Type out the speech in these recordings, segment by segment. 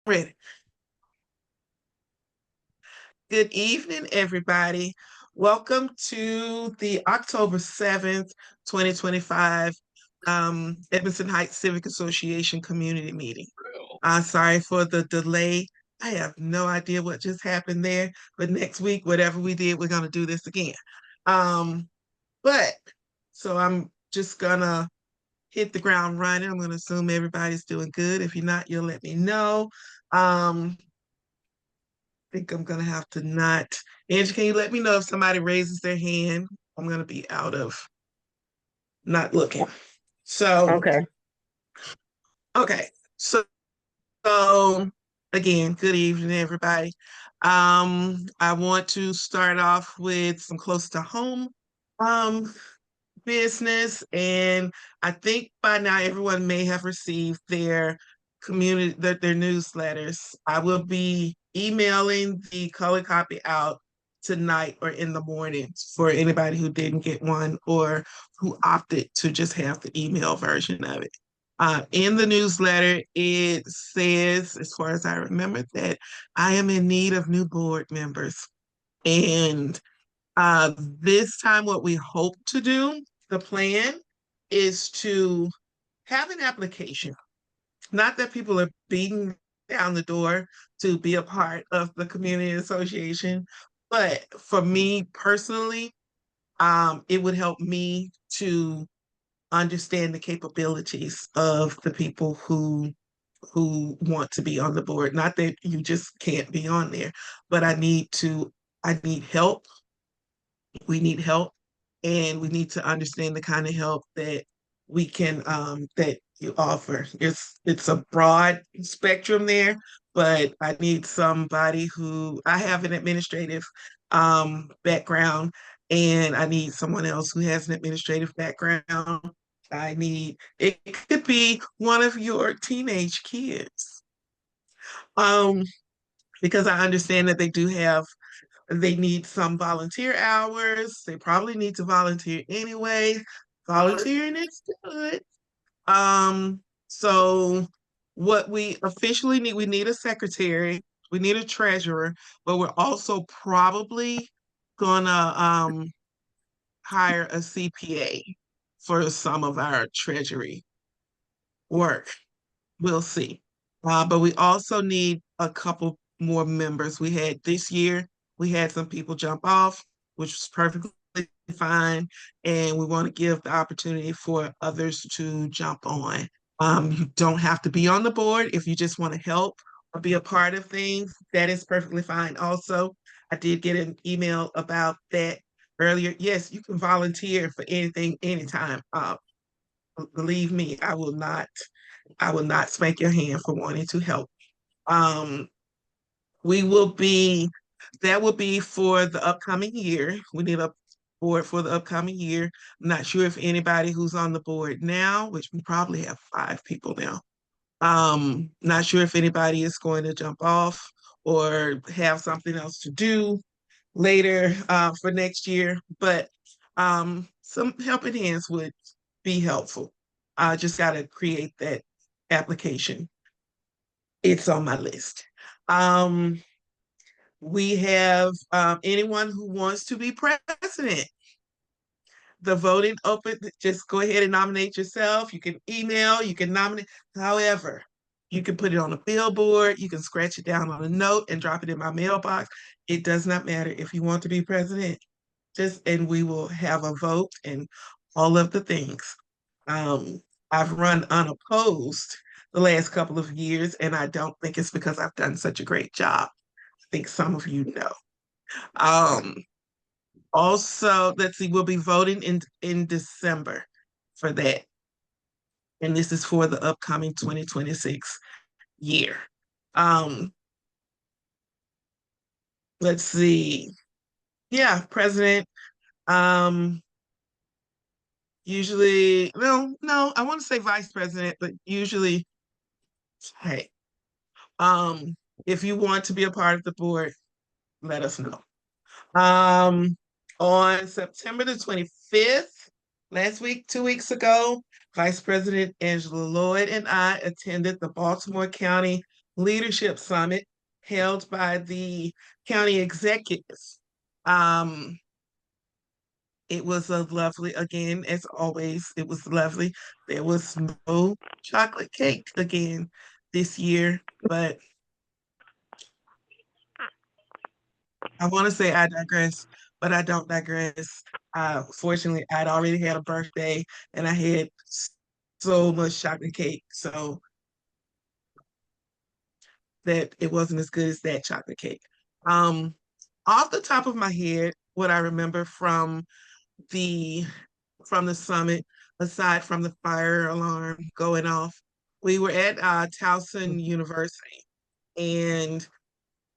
Ready. Good evening, everybody. Welcome to the October 7th, 2025 Edmondson Heights Civic Association community meeting. Sorry for the delay. I have no idea what just happened there, but next week, whatever we did, we're going to do this again. Um, but so I'm just gonna hit the ground running. I'm gonna assume everybody's doing good. If you're not, you'll let me know. Think I'm gonna have to not. Angie, can you let me know if somebody raises their hand? I'm gonna be out of not looking. So, Okay. okay. So again, good evening, everybody. I want to start off with some close to home um business, and I think by now everyone may have received their newsletters. I will be emailing the color copy out tonight or in the morning for anybody who didn't get one or who opted to just have the email version of it. In the newsletter, it says, as far as I remember, that I am in need of new board members. And this time, what we hope to do, the plan is to have an application. Not that people are beating down the door to be a part of the community association, but for me personally, it would help me to understand the capabilities of the people who want to be on the board. Not that you just can't be on there, but I need help. We need help, and we need to understand the kind of help that we can that you offer. It's a broad spectrum there, but I need somebody who I have an administrative background, and I need someone else who has an administrative background. I need it could be one of your teenage kids. Um, because I understand that they need some volunteer hours. They probably need to volunteer anyway. Volunteering is good. So what we officially need, we need a secretary, we need a treasurer, but we're also probably gonna hire a CPA for some of our treasury work. We'll see. But we also need a couple more members. We had this year, we had some people jump off, which was perfectly fine. And we want to give the opportunity for others to jump on. You don't have to be on the board if you just want to help or be a part of things. That is perfectly fine. Also, I did get an email about that earlier. Yes, you can volunteer for anything, anytime. Believe me, I will not spank your hand for wanting to help. Um, we will be, that will be for the upcoming year. We need a board for the upcoming year. I'm not sure if anybody who's on the board now, which we probably have 5 people now. Not sure if anybody is going to jump off or have something else to do later for next year, but some helping hands would be helpful. I just got to create that application. It's on my list. Um, we have anyone who wants to be president. The voting open, just go ahead and nominate yourself. You can email, you can nominate. However, you can put it on a billboard, you can scratch it down on a note and drop it in my mailbox. It does not matter if you want to be president. Just and we will have a vote and all of the things. Um, I've run unopposed the last couple of years, and I don't think it's because I've done such a great job. I think some of you know. Um, Also, let's see, we'll be voting in December for that. And this is for the upcoming 2026 year. Um, let's see. Yeah, president. Um, usually, no, I want to say vice president, but usually, hey, um, if you want to be a part of the board, let us know. Um, on September the 25th, last week, 2 weeks ago, Vice President Angela Lloyd and I attended the Baltimore County leadership summit held by the county executives. Um, it was a lovely, again, as always, it was lovely. There was no chocolate cake again this year, but I want to say I digress, but I don't digress. Fortunately, I'd already had a birthday and I had so much chocolate cake, so that it wasn't as good as that chocolate cake. Um, Off the top of my head, what I remember the from the summit, aside from the fire alarm going off, we were at Towson University, and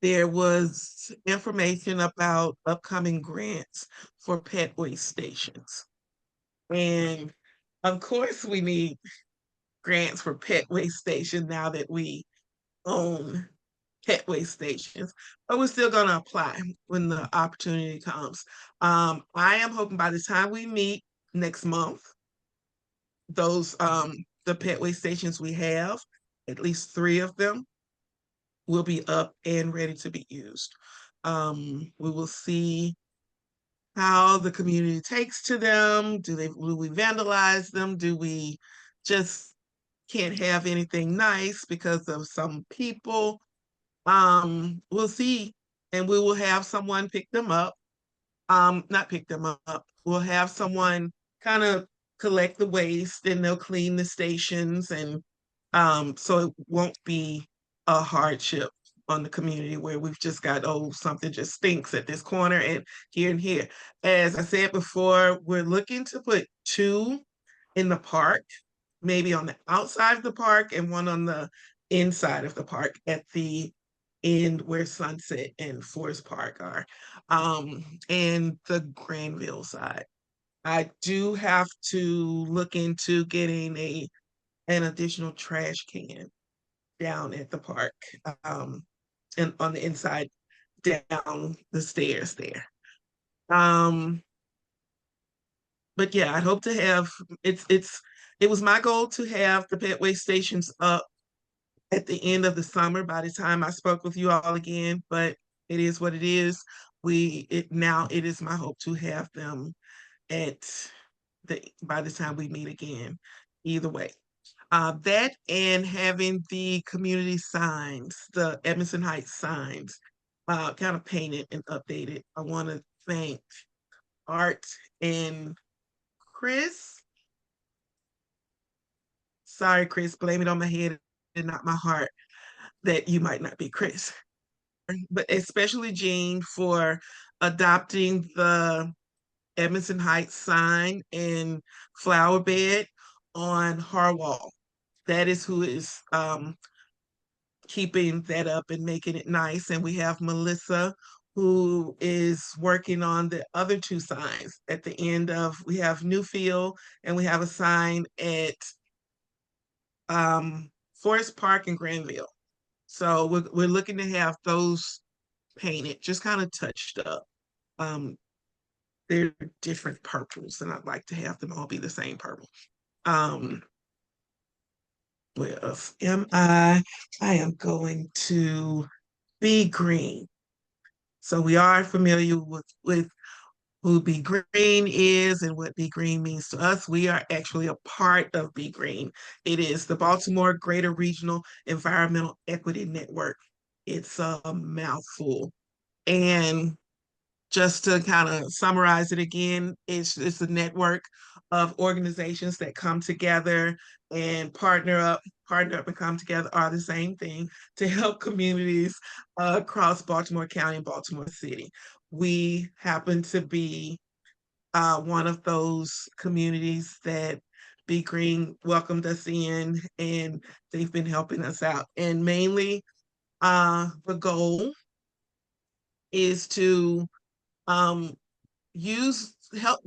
there was information about upcoming grants for pet waste stations. And of course, we need grants for pet waste station now that we own pet waste stations, but we're still going to apply when the opportunity comes. I am hoping by the time we meet next month, those the pet waste stations we have, at least three of them, will be up and ready to be used. We will see how the community takes to them. Do we vandalize them? Do we just can't have anything nice because of some people? We'll see, and we will have someone pick them up. Not pick them up. We'll have someone kind of collect the waste, and they'll clean the stations, and so it won't be a hardship on the community where we've just got, oh, something just stinks at this corner and here. As I said before, we're looking to put two in the park, maybe on the outside of the park and one on the inside of the park at the end where Sunset and Forest Park are, and the Granville side. I do have to look into getting an additional trash can down at the park, um, and on the inside down the stairs there. Um, but yeah, I hope to have it was my goal to have the pet waste stations up at the end of the summer by the time I spoke with you all again, but it is what it is. Now it is my hope to have them at the by the time we meet again. Either way. That and having the community signs, the Edmondson Heights signs, kind of painted and updated. I want to thank Art and Chris. Sorry, Chris, blame it on my head and not my heart that you might not be Chris. But especially Jean for adopting the Edmondson Heights sign and flower bed on Harwell. That is who is keeping that up and making it nice. And we have Melissa who is working on the other two signs at the end of, we have Newfield and we have a sign at Forest Park and Granville. So we're looking to have those painted, just kind of touched up. Um, they're different purples, and I'd like to have them all be the same purple. Um, where else am I? I am going to Be Green. So we are familiar with who Be Green is and what Be Green means to us. We are actually a part of Be Green. It is the Baltimore Greater Regional Environmental Equity Network. It's a mouthful. And just to kind of summarize it again, it's a network of organizations that come together and partner up and come together are the same thing to help communities across Baltimore County and Baltimore City. We happen to be one of those communities that Be Green welcomed us in, and they've been helping us out. And mainly, the goal is to um, use help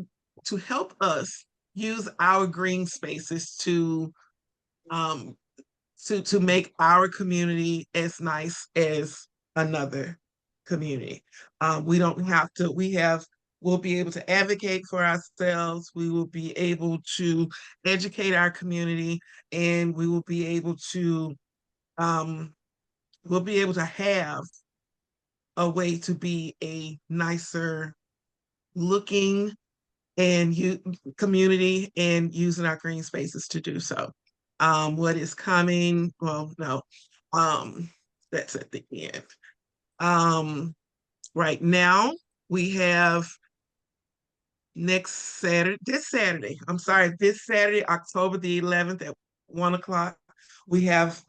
to help us use our green spaces um, to make our community as nice as another community. We don't have to. We'll be able to advocate for ourselves. We will be able to educate our community, and we will be able to um, we'll be able to have a way to be a nicer looking and you community and using our green spaces to do so. What is coming? Well, no, um, that's at the end. Um, right now we have this Saturday, October the 11th at 1 o'clock. We have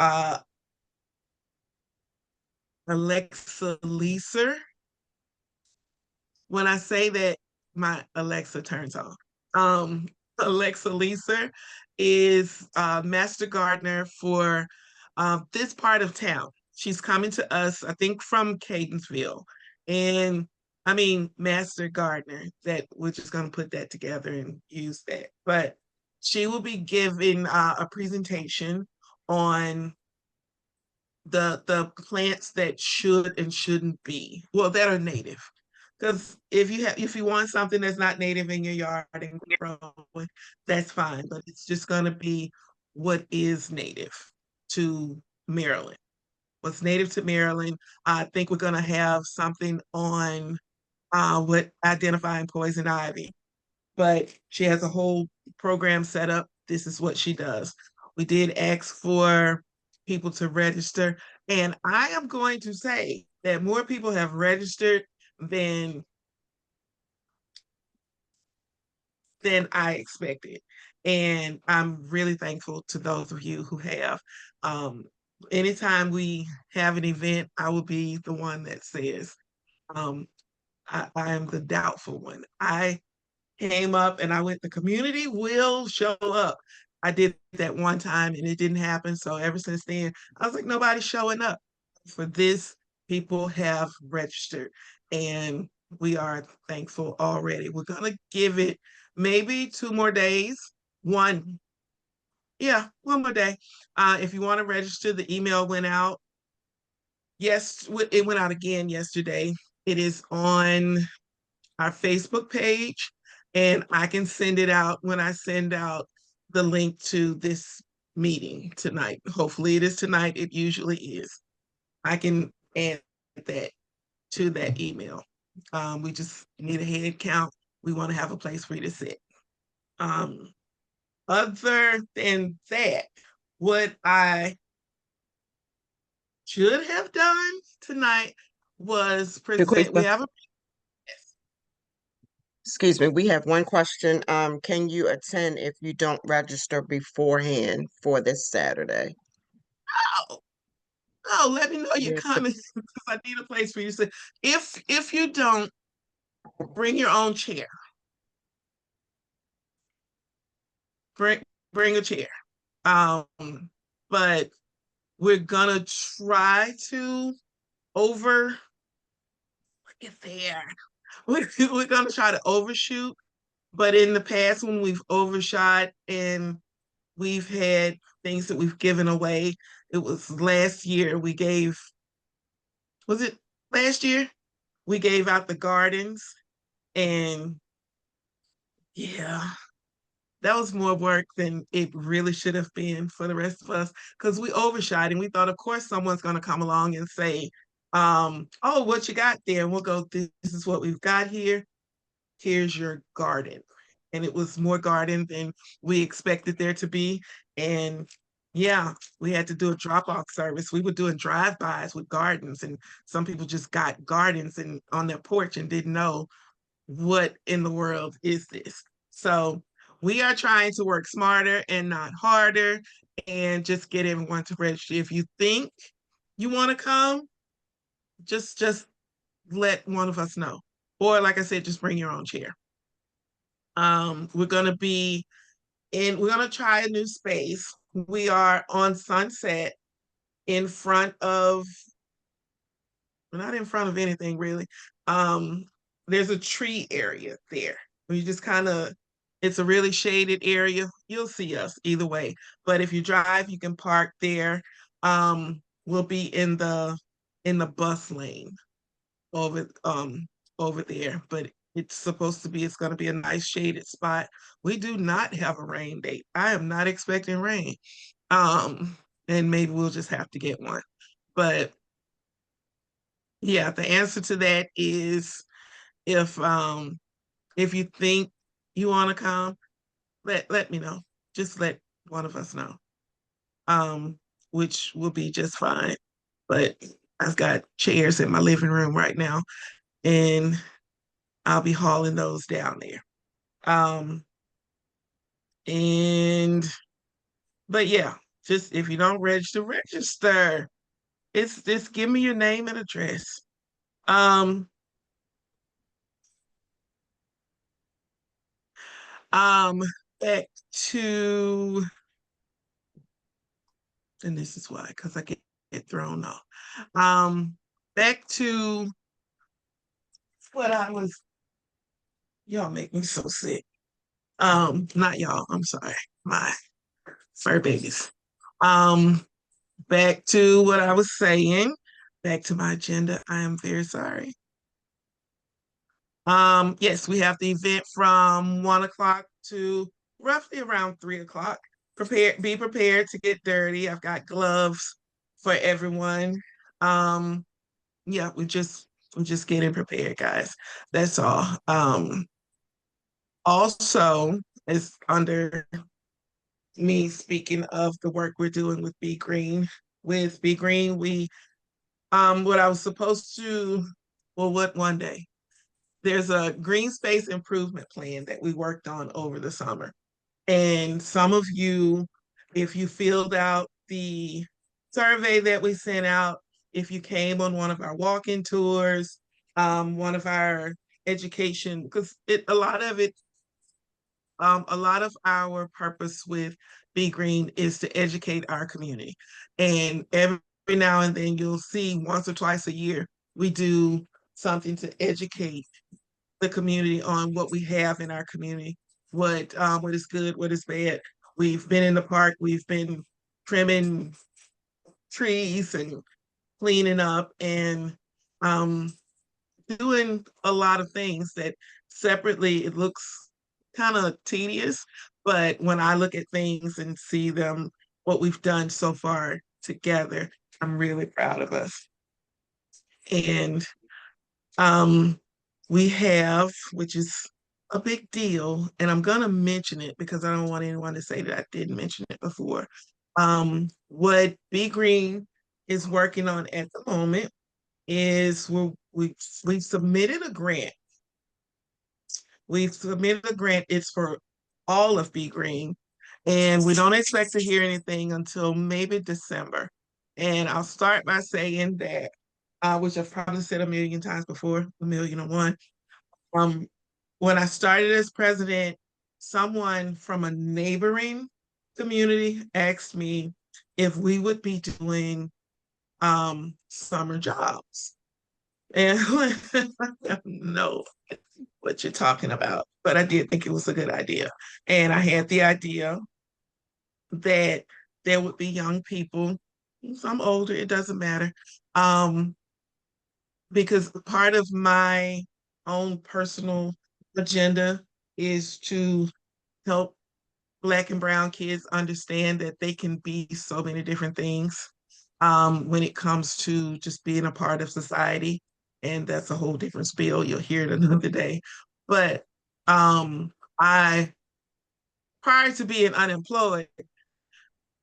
Alexa Leeser. When I say that, my Alexa turns on. Um, Alexa Leeser is Master Gardener for this part of town. She's coming to us, I think, from Cadensville. And I mean, Master Gardener, that we're just going to put that together and use that. But she will be giving a presentation on the plants that should and shouldn't be, well, that are native. Because if you want something that's not native in your yard and growing, that's fine. But it's just gonna be what is native to Maryland. What's native to Maryland. I think we're gonna have something on what identifying poison ivy, but she has a whole program set up. This is what she does. We did ask for people to register, and I am going to say that more people have registered than than I expected. And I'm really thankful to those of you who have. Um, Anytime we have an event, I will be the one that says, um, I am the doubtful one. I came up and I went, the community will show up. I did that one time and it didn't happen. So ever since then, I was like, nobody's showing up. For this, people have registered and we are thankful already. We're going to give it maybe 2 more days. One, yeah, 1 more day. If you want to register, the email went out. Yes, it went out again yesterday. It is on our Facebook page, and I can send it out when I send out the link to this meeting tonight. Hopefully, it is tonight. It usually is. I can add that to that email. We just need a head count. We want to have a place for you to sit. Um, Other than that, what I should have done tonight was Your present. We question. have a Excuse me, we have one question. Can you attend if you don't register beforehand for this Saturday? oh, oh, let me know you're Yes. coming because I need a place for you to sit. If you don't, bring your own chair. Bring bring a chair. Um, but we're gonna try to over get there. We're gonna try to overshoot, but in the past when we've overshot and we've had things that we've given away, it was last year we gave, was it last year? We gave out the gardens and yeah, that was more work than it really should have been for the rest of us because we overshot and we thought, of course, someone's going to come along and say, oh, what you got there? And we'll go, this is what we've got here. Here's your garden. And it was more garden than we expected there to be. And yeah, we had to do a drop off service. We were doing drive-bys with gardens, and some people just got gardens and on their porch and didn't know what in the world is this. So we are trying to work smarter and not harder and just get everyone to register. If you think you want to come, just let one of us know. Or like I said, just bring your own chair. We're gonna be we're gonna try a new space. We are on Sunset in front of, we're not in front of anything really. Um, there's a tree area there where you just kind of, it's a really shaded area. You'll see us either way. But if you drive, you can park there. We'll be in the bus lane over over there, but it's supposed to be, it's gonna be a nice shaded spot. We do not have a rain date. I am not expecting rain. Um, and maybe we'll just have to get one. But Yeah, the answer to that is if you think you want to come, let me know. Just let one of us know. Um, which will be just fine. But I've got chairs in my living room right now, and I'll be hauling those down there. Um, and but yeah, just if you don't register, register. It's just give me your name and address. Um, um, back to, and this is why, because I get thrown off. Um, back to what I was, y'all make me so sick. Not y'all, I'm sorry, my fur babies. Um, back to what I was saying, back to my agenda. I am very sorry. Yes, we have the event from 1 o'clock to roughly around 3 o'clock. Be prepared to get dirty. I've got gloves for everyone. Um, yeah, we're just getting prepared, guys. That's all. Also, it's under me speaking of the work we're doing with Be Green. With Be Green, we what I was supposed to, well, what one day there's a green space improvement plan that we worked on over the summer. And some of you, if you filled out the survey that we sent out, if you came on one of our walk-in tours, one of our education, because a lot of our purpose with Be Green is to educate our community. And every now and then you'll see once or twice a year, we do something to educate the community on what we have in our community, what is good, what is bad. We've been in the park, we've been trimming trees and cleaning up and um, doing a lot of things that separately it looks kind of tedious, but when I look at things and see them, what we've done so far together, I'm really proud of us. And um, we have, which is a big deal, and I'm gonna mention it because I don't want anyone to say that I didn't mention it before. What Be Green is working on at the moment is we've submitted a grant. We've submitted a grant. It's for all of Be Green, and we don't expect to hear anything until maybe December. And I'll start by saying that, which I've probably said a million times before, a million and one. Um, when I started as president, someone from a neighboring community asked me if we would be doing summer jobs. And no, what you're talking about. But I did think it was a good idea. And I had the idea that there would be young people, some older, it doesn't matter. Um, because part of my own personal agenda is to help Black and Brown kids understand that they can be so many different things when it comes to just being a part of society. And that's a whole different spiel. You'll hear it another day. But um, I, prior to being unemployed,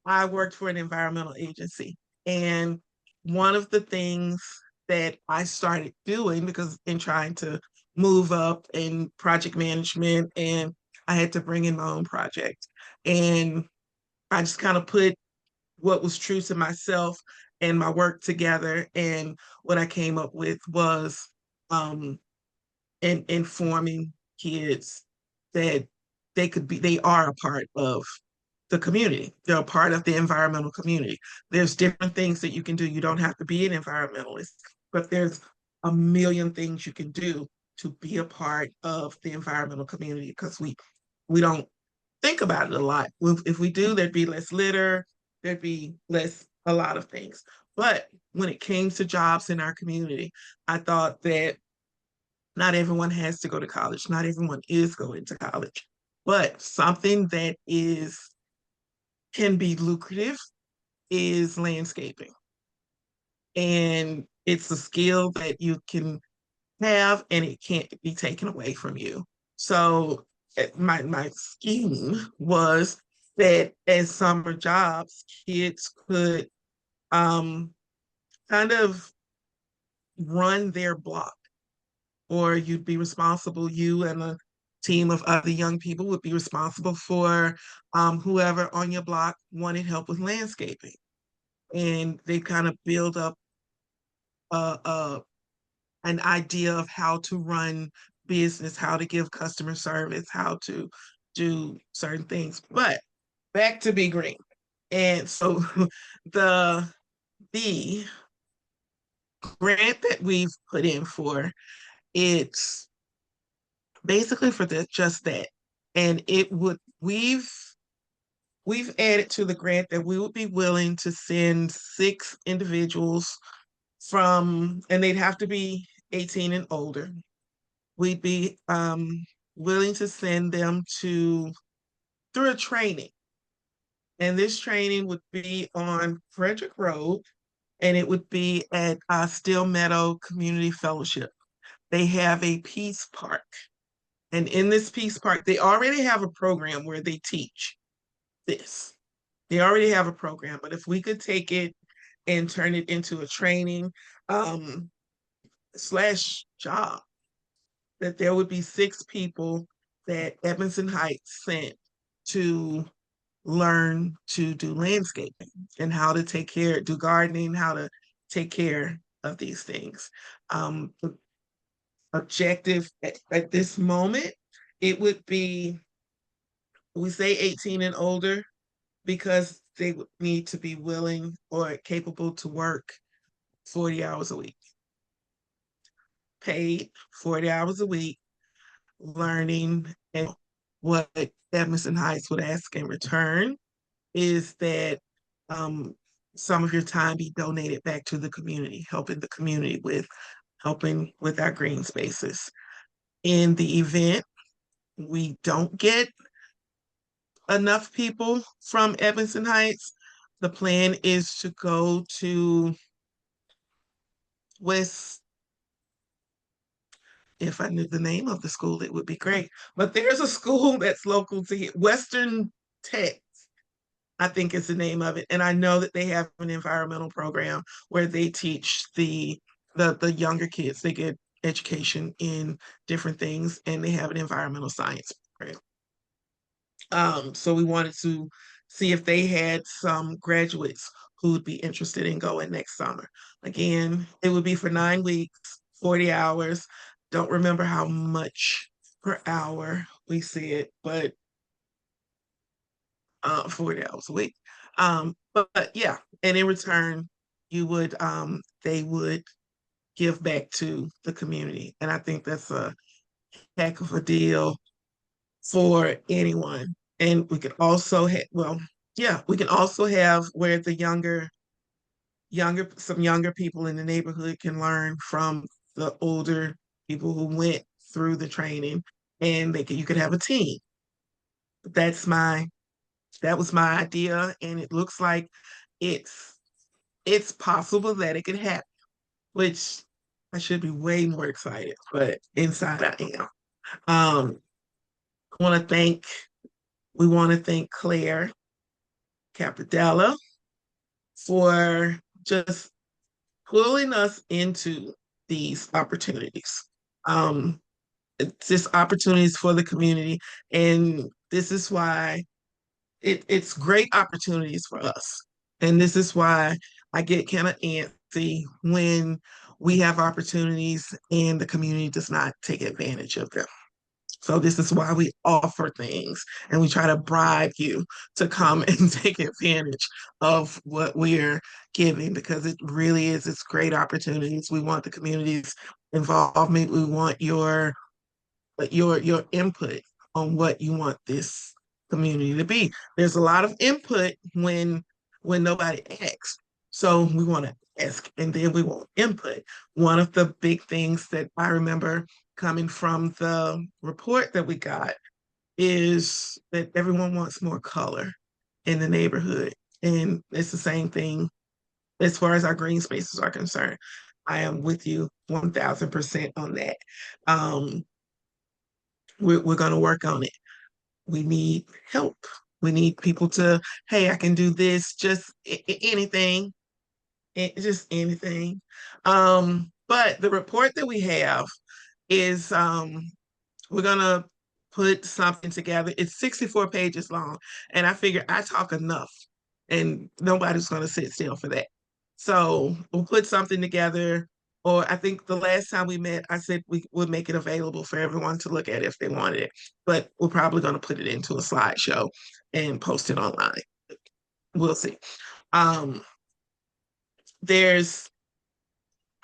I worked for an environmental agency. And one of the things that I started doing, because in trying to move up in project management, and I had to bring in my own project. And I just kind of put what was true to myself and my work together. And what I came up with was um, informing kids that they are a part of the community. They're a part of the environmental community. There's different things that you can do. You don't have to be an environmentalist, but there's a million things you can do to be a part of the environmental community because we don't think about it a lot. If we do, there'd be less litter, there'd be less a lot of things. But when it came to jobs in our community, I thought that not everyone has to go to college. Not everyone is going to college, but something that is can be lucrative is landscaping. And It's a skill that you can have and it can't be taken away from you. So my scheme was that as summer jobs, kids could um, kind of run their block, or you'd be responsible, you and a team of other young people would be responsible for whoever on your block wanted help with landscaping. And they kind of build up a an idea of how to run business, how to give customer service, how to do certain things. But back to Be Green. And so the the grant that we've put in for, it's basically for just that. And it would we've added to the grant that we would be willing to send 6 individuals from, and they'd have to be 18 and older. We'd be willing to send them to through a training. And this training would be on Frederick Road, and it would be at Still Meadow Community Fellowship. They have a peace park. And in this peace park, they already have a program where they teach this. They already have a program, but if we could take it and turn it into a training um, slash job, that there would be 6 people that Edmondson Heights sent to learn to do landscaping and how to take care, do gardening, how to take care of these things. The objective at this moment, it would be, we say 18 and older because they would need to be willing or capable to work 40 hours a week, paid 40 hours a week, learning. And what Edmondson Heights would ask in return is that um, some of your time be donated back to the community, helping the community with helping with our green spaces. In the event we don't get enough people from Edmondson Heights, the plan is to go to West. If I knew the name of the school, it would be great. But there's a school that's local to here, Western Tech, I think is the name of it. And I know that they have an environmental program where they teach the younger kids. They get education in different things, and they have an environmental science program. So we wanted to see if they had some graduates who would be interested in going next summer. Again, it would be for 9 weeks, 40 hours. Don't remember how much per hour we said, but 40 hours a week. But yeah, and in return, you would they would give back to the community. And I think that's a heck of a deal for anyone. And we could also have, well, yeah, we can also have where the some younger people in the neighborhood can learn from the older people who went through the training, and you could have a team. That's my that was my idea, and it looks like it's it's possible that it could happen, which I should be way more excited, but inside I am. Um, want to thank we want to thank Claire Capradella for just pulling us into these opportunities. Um, it's just opportunities for the community, and this is why it's great opportunities for us. And this is why I get kind of antsy when we have opportunities and the community does not take advantage of them. So this is why we offer things and we try to bribe you to come and take advantage of what we're giving, because it really is, it's great opportunities. We want the community's involvement. We want your input on what you want this community to be. There's a lot of input when nobody asks. So we want to ask and then we want input. One of the big things that I remember coming from the report that we got is that everyone wants more color in the neighborhood. And it's the same thing as far as our green spaces are concerned. I am with you 1000% on that. Um, we're going to work on it. We need help. We need people to, hey, I can do this, just anything, just anything. But the report that we have is we're gonna put something together. It's 64 pages long, and I figure I talk enough, and nobody's gonna sit still for that. So we'll put something together. Or I think the last time we met, I said we would make it available for everyone to look at if they wanted it. But we're probably going to put it into a slideshow and post it online. We'll see. Um, there's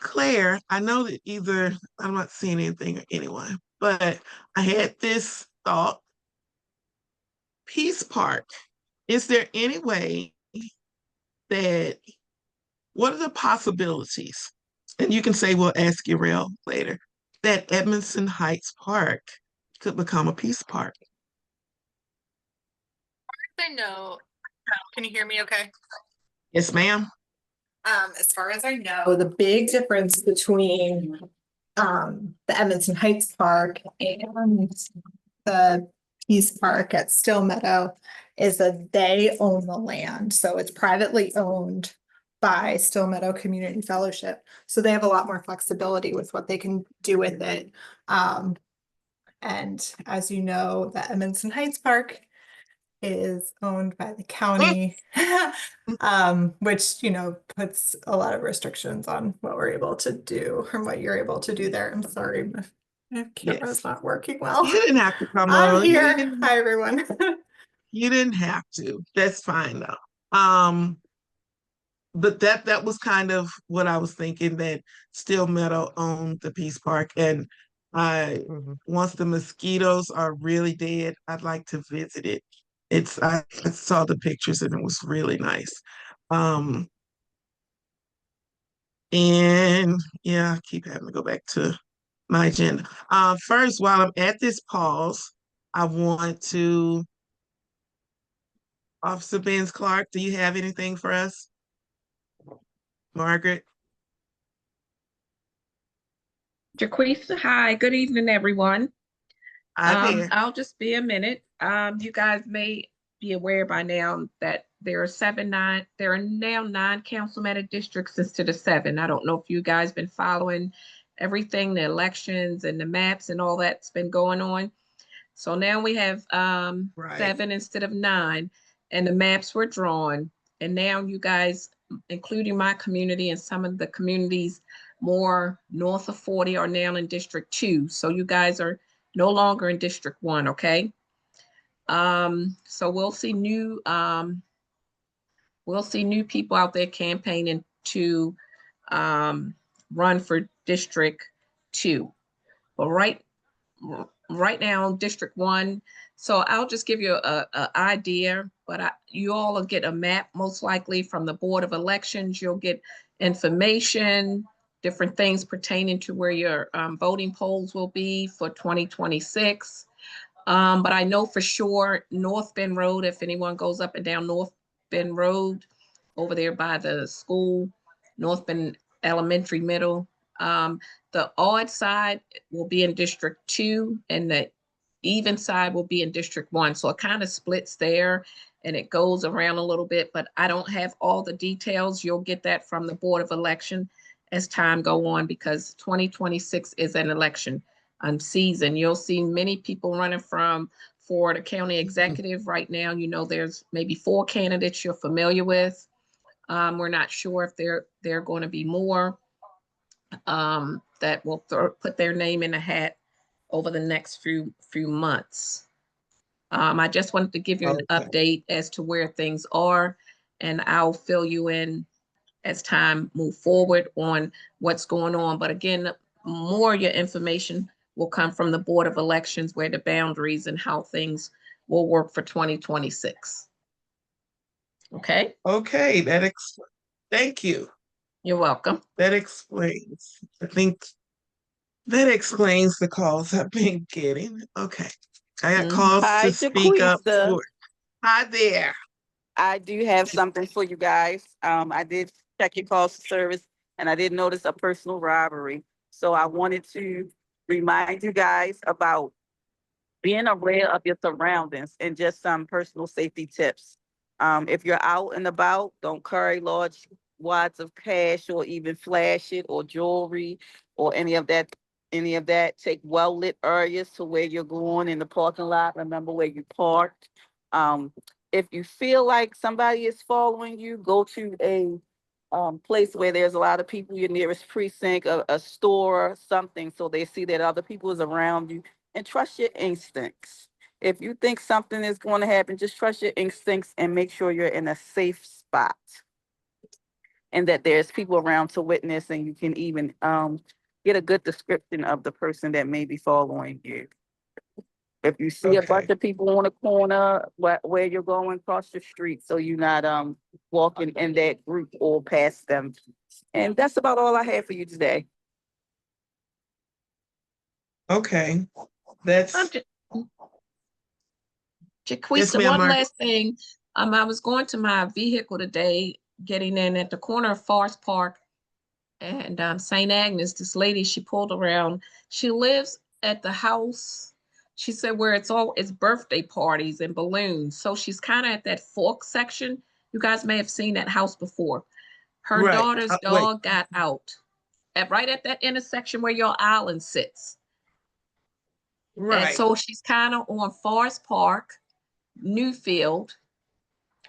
Claire. I know that either I'm not seeing anything or anyone, but I had this thought. Peace Park. Is there any way that what are the possibilities? And you can say we'll ask you real later that Edmondson Heights Park could become a peace park. I know. Can you hear me okay? Yes, ma'am. As far as I know, the big difference between the Edmondson Heights Park and the Peace Park at Still Meadow is that they own the land. So it's privately owned by Still Meadow Community Fellowship. So they have a lot more flexibility with what they can do with it. And as you know, the Edmondson Heights Park is owned by the county, which, you know, puts a lot of restrictions on what we're able to do or what you're able to do there. I'm sorry, my camera's Yes. not working well. You didn't have to come I'm on. here. Hi, everyone. You didn't have to. That's fine though. But that was kind of what I was thinking, that Still Meadow owned the Peace Park, and I once the mosquitoes are really dead, I'd like to visit it. I saw the pictures and it was really nice. Um, and yeah, I keep having to go back to my agenda. First, while I'm at this pause, I want to Officer Benz Clark, do you have anything for us? Margaret? Jaquisa, hi, good evening, everyone. Hi there. I'll just be a minute. You guys may be aware by now that there are now 9 councilmember districts instead of 7. I don't know if you guys been following everything, the elections and the maps and all that's been going on. So now we have Right. 7 instead of 9, and the maps were drawn. And now you guys, including my community and some of the communities more north of 40, are now in District 2. So you guys are no longer in District 1, okay? So we'll see new people out there campaigning to run for District 2. But right now, District 1, so I'll just give you a idea, but you all will get a map most likely from the Board of Elections. You'll get information, different things pertaining to where your voting polls will be for 2026. But I know for sure North Bend Road, if anyone goes up and down North Bend Road over there by the school, North Bend Elementary Middle, the odd side will be in District 2 and the even side will be in District 1. So it kind of splits there and it goes around a little bit, but I don't have all the details. You'll get that from the Board of Election as time go on, because 2026 is an election season. You'll see many people running for the county executive right now. You know, there's maybe 4 candidates you're familiar with. We're not sure if there are going to be more that will put their name in the hat over the next few months. I just wanted to give you an update as to where things are, and I'll fill you in as time move forward on what's going on. But again, more of your information will come from the Board of Elections, where the boundaries and how things will work for 2026. Okay? Okay, thank you. You're welcome. That explains. I think that explains the calls I've been getting. Okay. I got calls Hi, to speak up Jaquisa. for. Hi there. I do have something for you guys. I did check your call service. and I didn't notice a personal robbery. So I wanted to remind you guys about being aware of your surroundings and just some personal safety tips. If you're out and about, don't carry large wads of cash or even flash it or jewelry or any of that. Take well-lit areas to where you're going in the parking lot. Remember where you parked. If you feel like somebody is following you, go to a place where there's a lot of people, your nearest precinct, a store, something, so they see that other people is around you, and trust your instincts. If you think something is going to happen, just trust your instincts and make sure you're in a safe spot and that there's people around to witness, and you can even get a good description of the person that may be following you. If you see a bunch Okay. of people on the corner where you're going, across the street, so you're not walking in that group or past them. And that's about all I have for you today. Okay. That's I'm just, Yes, Jaquisa, ma'am, one Mark. last thing. I was going to my vehicle today, getting in at the corner of Forest Park and St. Agnes. This lady, she pulled around. She lives at the house. She said where it's birthday parties and balloons. So she's kind of at that fork section. You guys may have seen that house before. Her Right. daughter's Wait. dog got out right at that intersection where your island sits. And Right. so she's kind of on Forest Park, Newfield.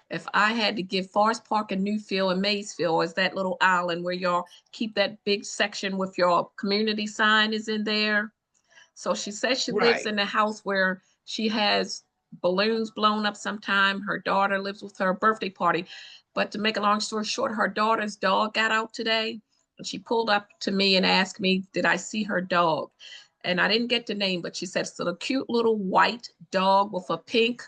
If I had to give Forest Park and Newfield and Maysfield as that little island where y'all keep that big section with your community sign is in there. So she says she lives Right. in a house where she has balloons blown up sometime. Her daughter lives with her birthday party. But to make a long story short, her daughter's dog got out today. And she pulled up to me and asked me, did I see her dog? And I didn't get the name, but she said it's a cute little white dog with a pink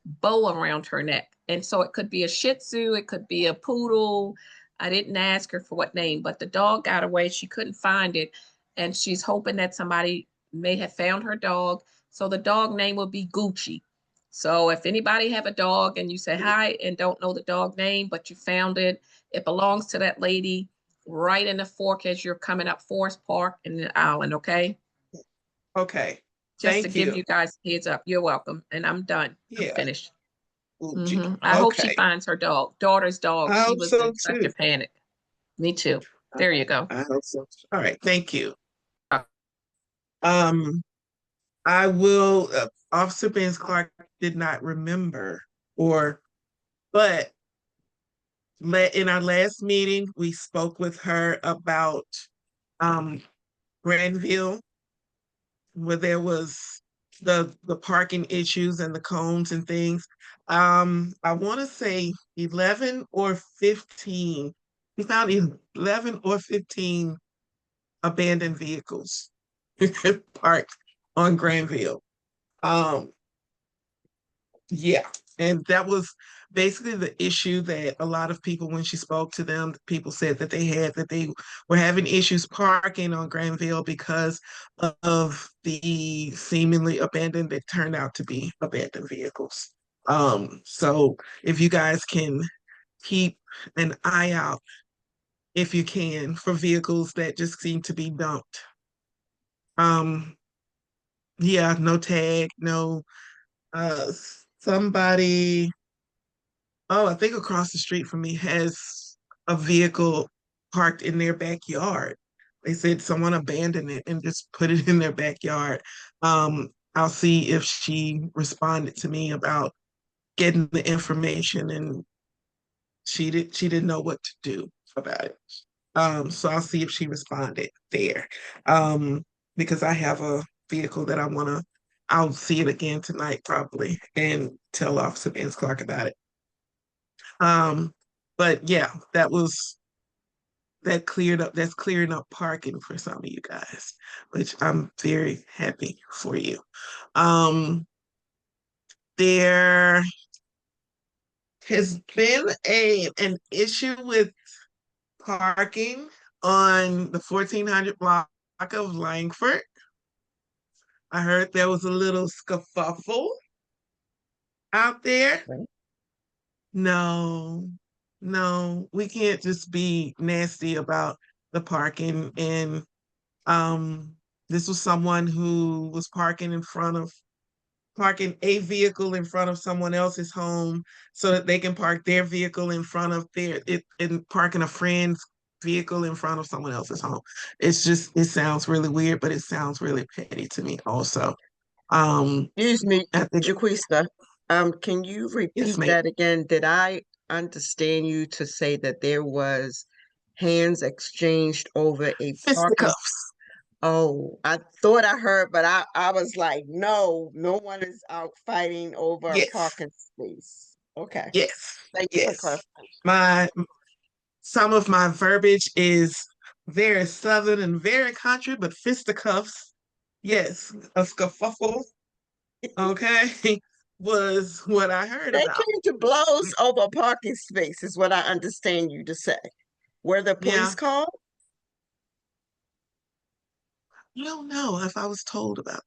bow around her neck. And so it could be a Shih Tzu, it could be a poodle. I didn't ask her for what name, but the dog got away. She couldn't find it. And she's hoping that somebody may have found her dog. So the dog name will be Gucci. So if anybody have a dog and you say hi and don't know the dog name, but you found it, it belongs to that lady right in the fork as you're coming up Forest Park in the island, okay? Okay. Just to Thank give you. you guys a heads up. You're welcome. And I'm done. I'm Yeah. finished. Gucci. I hope she Okay. finds her daughter's dog. I She hope was so in such too. a panic. Me too. There you go. I hope so. All right. Thank you. Um, I will, Officer Benz Clark did not remember but in our last meeting, we spoke with her about Granville, where there was the parking issues and the cones and things. I want to say 11 or 15. We found 11 or 15 abandoned vehicles parked on Granville. Um, yeah, and that was basically the issue that a lot of people, when she spoke to them, people said that they were having issues parking on Granville because of the seemingly abandoned that turned out to be abandoned vehicles. So if you guys can keep an eye out, if you can, for vehicles that just seem to be dumped. Yeah, no tag, no uh somebody, oh, I think across the street from me has a vehicle parked in their backyard. They said someone abandoned it and just put it in their backyard. I'll see if she responded to me about getting the information, and she didn't know what to do about it. So I'll see if she responded there. Because I have a vehicle that I'll see it again tonight probably and tell Officer Vance Clark about it. But yeah, that's clearing up parking for some of you guys, which I'm very happy for you. Um, there has been an issue with parking on the 1400 block of Langford. I heard there was a little scuffle out there. No, no, we can't just be nasty about the parking, and this was someone who was parking a vehicle in front of someone else's home so that they can park their vehicle in front of and parking a friend's vehicle in front of someone else's home. It sounds really weird, but it sounds really petty to me also. Excuse me, I think, Jaquista, can you yes, repeat ma'am. that again? Did I understand you to say that there was hands exchanged over a parking? Fisticuffs. Oh, I thought I heard, but I was like, no, no one is out fighting over a Yes, parking space. Okay, yes, thank you for yes. clarification. My Some of my verbiage is very southern and very country, but fisticuffs, yes, a scuffle, okay, was what I heard They about. came to blows over a parking space, is what I understand you to say. Were the police Yeah, called? I don't know if I was told about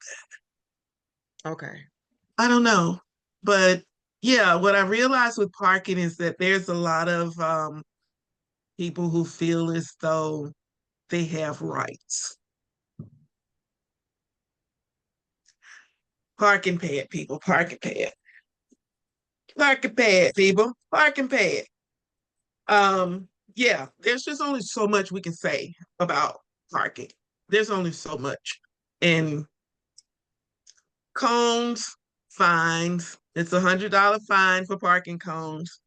Okay. that. I don't know. But yeah, what I realized with parking is that there's a lot of people who feel as though they have rights. Parking pad, people, parking pad. Parking pad, people, parking pad. Yeah, there's just only so much we can say about parking. There's only so much. And cones, fines. It's $100 fine for parking cones.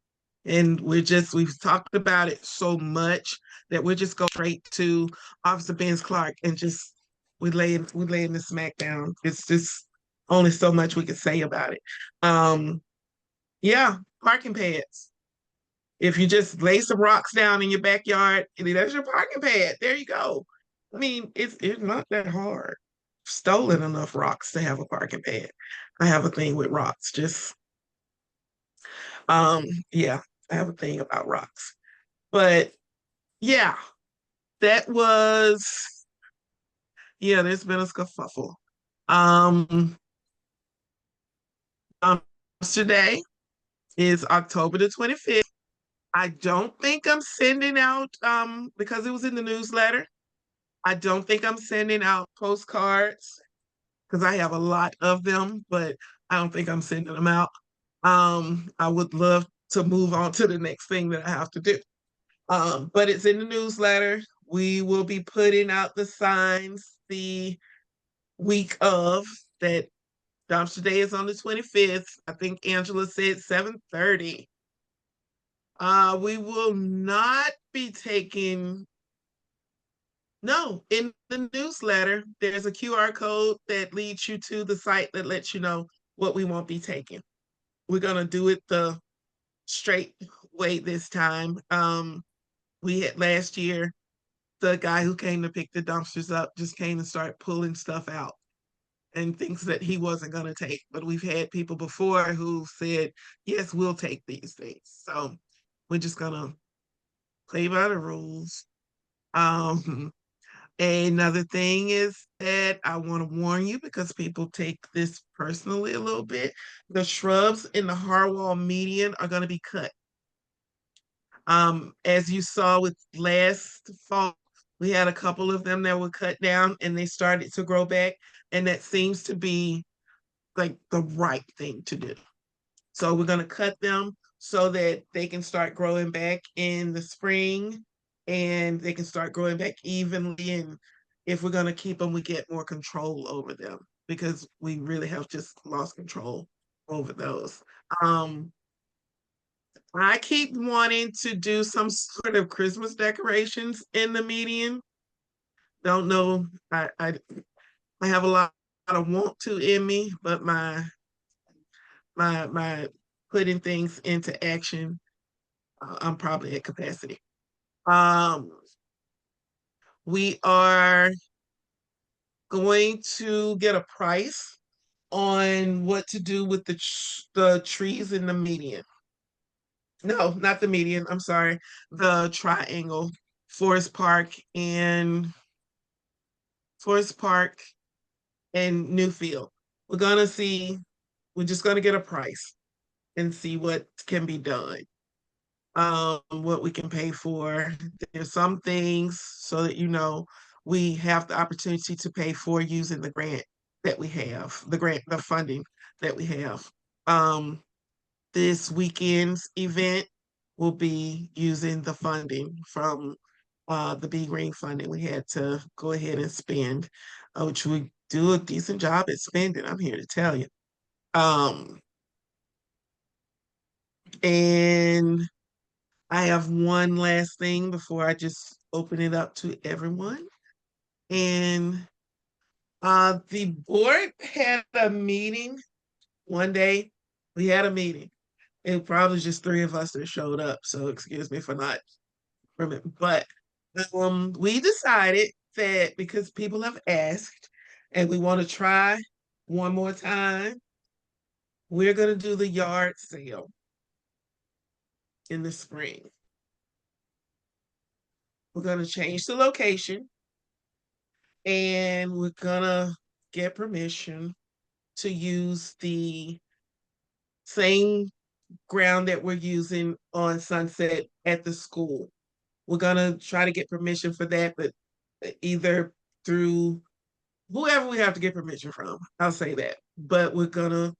And we've talked about it so much that we're just go straight to Officer Benz Clark and just we laying the smack down. It's just only so much we can say about it. Um, yeah, parking pads. If you just lay some rocks down in your backyard, and that's your parking pad. There you go. I mean, it's not that hard. Stolen enough rocks to have a parking pad. I have a thing with rocks. Just yeah, I have a thing about rocks. But yeah, that was yeah, there's been a scuffle. Um, today is October the 25th. I don't think I'm sending out because it was in the newsletter. I don't think I'm sending out postcards because I have a lot of them, but I don't think I'm sending them out. I would love to move on to the next thing that I have to do. But it's in the newsletter. We will be putting out the signs the week of that. Dumpster Day is on the 25th. I think Angela said 7:30. We will not be taking No, in the newsletter, there's a QR code that leads you to the site that lets you know what we won't be taking. We're gonna do it the straight way this time. We had last year, the guy who came to pick the dumpsters up just came and started pulling stuff out and things that he wasn't gonna take. But we've had people before who said, yes, we'll take these things. So we're just gonna play by the rules. Um, Another thing is that I want to warn you because people take this personally a little bit. The shrubs in the Harwell median are going to be cut. As you saw with last fall, we had a couple of them that were cut down and they started to grow back. And that seems to be like the right thing to do. So we're going to cut them so that they can start growing back in the spring and they can start growing back evenly. And if we're going to keep them, we get more control over them because we really have just lost control over those. Um, I keep wanting to do some sort of Christmas decorations in the median. Don't know. I have a lot of want to in me, but my putting things into action, I'm probably at capacity. Um, we are going to get a price on what to do with the trees in the median. No, not the median. I'm sorry, the triangle, Forest Park and Forest Park and Newfield. We're gonna see. We're just gonna get a price and see what can be done. what we can pay for. There's some things so that we have the opportunity to pay for using the grant that we have, the funding that we have. This weekend's event will be using the funding from the Be Green funding we had to go ahead and spend, which we do a decent job at spending, I'm here to tell you. And I have one last thing before I just open it up to everyone. And the board had a meeting one day. We had a meeting. It probably just three of us that showed up, so excuse me for not remembering. But we decided that because people have asked and we want to try one more time, we're going to do the yard sale in the spring. We're going to change the location and we're going to get permission to use the same ground that we're using on Sunset at the school. We're going to try to get permission for that, but either through whoever we have to get permission from, I'll say that. But we're gonna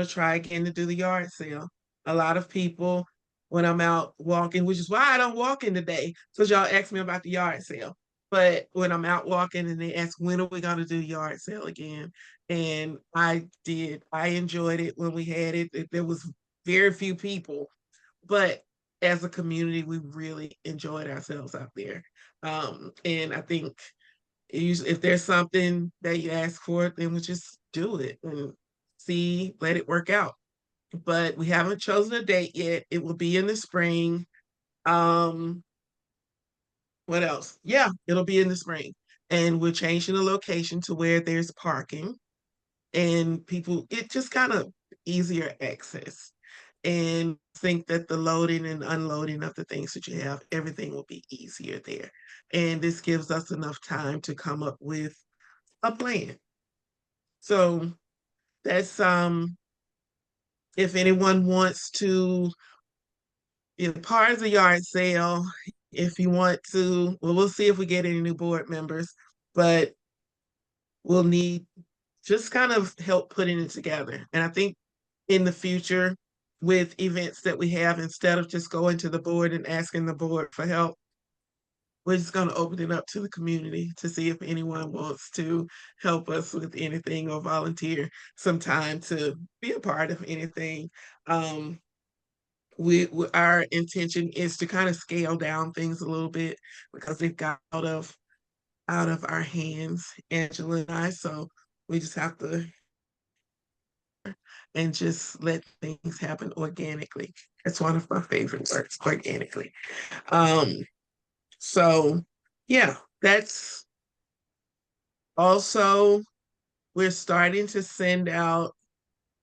try again to do the yard sale. A lot of people, when I'm out walking, which is why I don't walk in today, because y'all asked me about the yard sale. But when I'm out walking and they ask, when are we gonna do yard sale again? And I enjoyed it when we had it. There was very few people, but as a community, we really enjoyed ourselves out there. And I think if there's something that you ask for, then we just do it and let it work out. But we haven't chosen a date yet. It will be in the spring. What else? Yeah, it'll be in the spring. And we're changing the location to where there's parking and it just kind of easier access. And think that the loading and unloading of the things that you have, everything will be easier there. And this gives us enough time to come up with a plan. So that's if anyone wants to be a part of the yard sale, if you want to, well, we'll see if we get any new board members, but we'll need just kind of help putting it together. And I think in the future, with events that we have, instead of just going to the board and asking the board for help, we're just going to open it up to the community to see if anyone wants to help us with anything or volunteer some time to be a part of anything. Our intention is to kind of scale down things a little bit because they've got out of our hands, Angela and I. So we just have to and just let things happen organically. That's one of my favorite words, organically. So yeah, that's also, we're starting to send out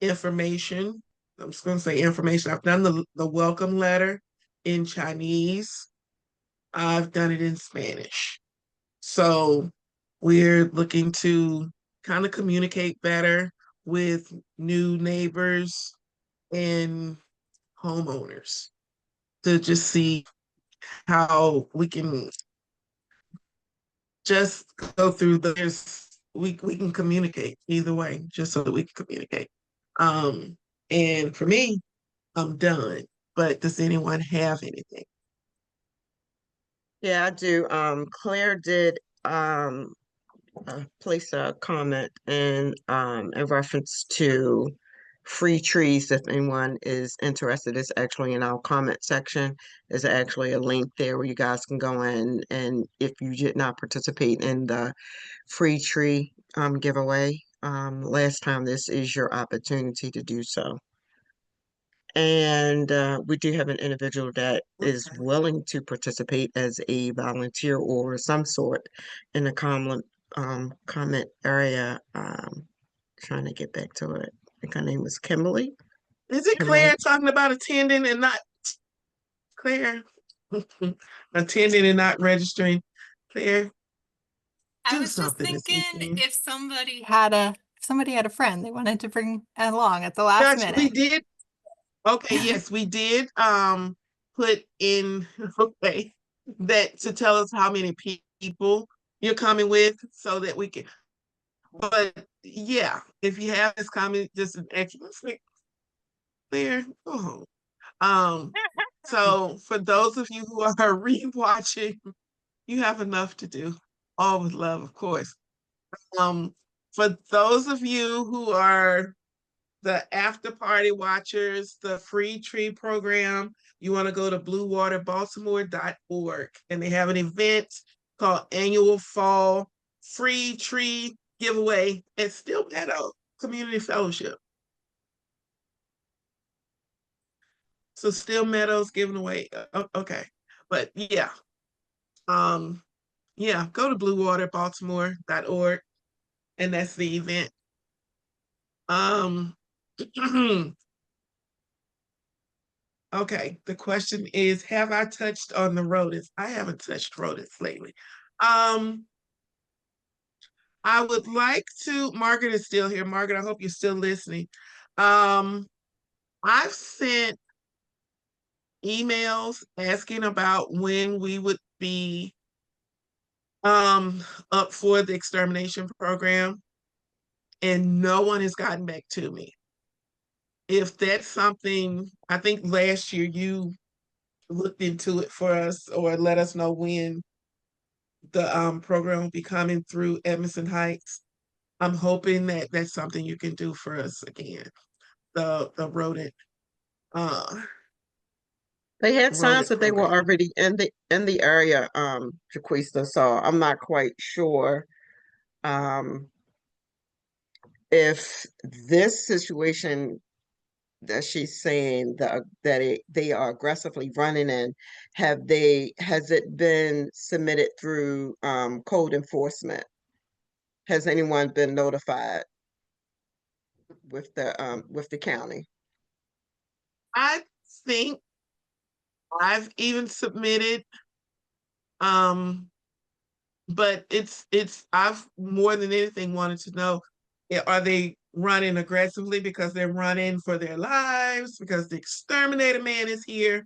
information. I'm just going to say information. I've done the welcome letter in Chinese. I've done it in Spanish. So we're looking to kind of communicate better with new neighbors and homeowners to just see how we can just go through we can communicate either way, just so that we can communicate. And for me, I'm done. But does anyone have anything? Yeah, I do. Claire did place a comment in reference to free trees. If anyone is interested, it's actually in our comment section. There's actually a link there where you guys can go in, and if you did not participate in the free tree giveaway last time, this is your opportunity to do so. And we do have an individual that is willing to participate as a volunteer or some sort in the comment area. Trying to get back to it. I think her name was Kimberly. Is it Claire talking about attending and not Claire? Attending and not registering. Claire, I do was just something this thinking weekend. if somebody had a friend they wanted to bring along at the last Gotcha, we minute. did. Okay, yes, we did put in, okay, that to tell us how many people you're coming with so that we can, but yeah, if you have this comment, just an extra there, go home. So for those of you who are rewatching, you have enough to do. All with love, of course. For those of you who are the after party watchers, the free tree program, you want to go to bluewaterbaltimore.org and they have an event called Annual Fall Free Tree Giveaway at Still Meadow Community Fellowship. So Still Meadows giving away. Okay. But yeah. Yeah, go to bluewaterbaltimore.org and that's the event. Okay, the question is, have I touched on the rodents? I haven't touched rodents lately. I would like to, Margaret is still here. Margaret, I hope you're still listening. I've sent emails asking about when we would be up for the extermination program, and no one has gotten back to me. If that's something, I think last year you looked into it for us or let us know when the program will be coming through Edmondson Heights. I'm hoping that that's something you can do for us again. The rodent They had signs rodent that they were program. already in the area, Jaquista, so I'm not quite sure um if this situation that she's saying they are aggressively running in, has it been submitted through code enforcement? Has anyone been notified with the county? I think I've even submitted but it's I've more than anything wanted to know, are they running aggressively because they're running for their lives because the exterminator man is here,